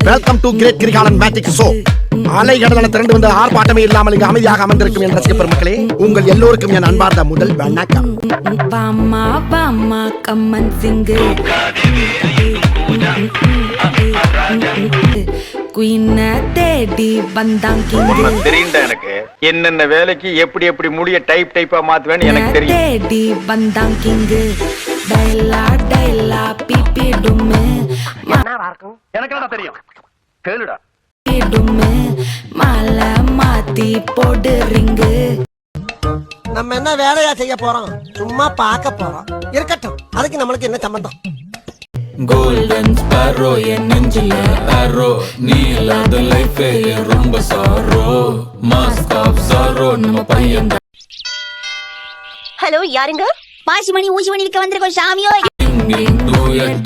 Welcome to great Kirikalan magic show. அலைகடலான திரண்டு வந்து ஆர்ப்பாட்டமே இல்லாமல் இங்கு அமைதியாக அமர்ந்திருக்கும் என் ரசிக பெருமக்களே, உங்கள் எல்லோருக்கும் என் அன்பார்ந்த முதல் வணக்கம். பாமா பாமா கம்மன் சிங்கு குயின தேடி வந்தாங்க. தெரியும்டா எனக்கு என்னென்ன வேலைக்கு எப்படி எப்படி முடிய டைப்பா மாத்துவேன்னு எனக்கு தெரியும். தேடி வந்தாங்க டைலா டைலா பிபி டுமே எனக்கு என்ன தெரியும் கேளுடா. டுமே மாலை மாத்தி போடுறீங்க. நம்ம என்ன வேலையா செய்ய போறோம்? சும்மா பார்க்க போறோம். இருக்கட்டும், அதுக்கு நம்மளுக்கு என்ன சம்பந்தம்? கோல்டன் ஸ்பாரோ என் நெஞ்சில ஆரோ, நீ இல்லாத லைஃபே ரொம்ப சாரோ, மாஸ்க் ஆஃப் சாரோ நம்ம பையன். ஹலோ, யாருங்க? பாசிமணி ஊசிமணி விற்க வந்திருக்கோம் சாமியோ. டூயட்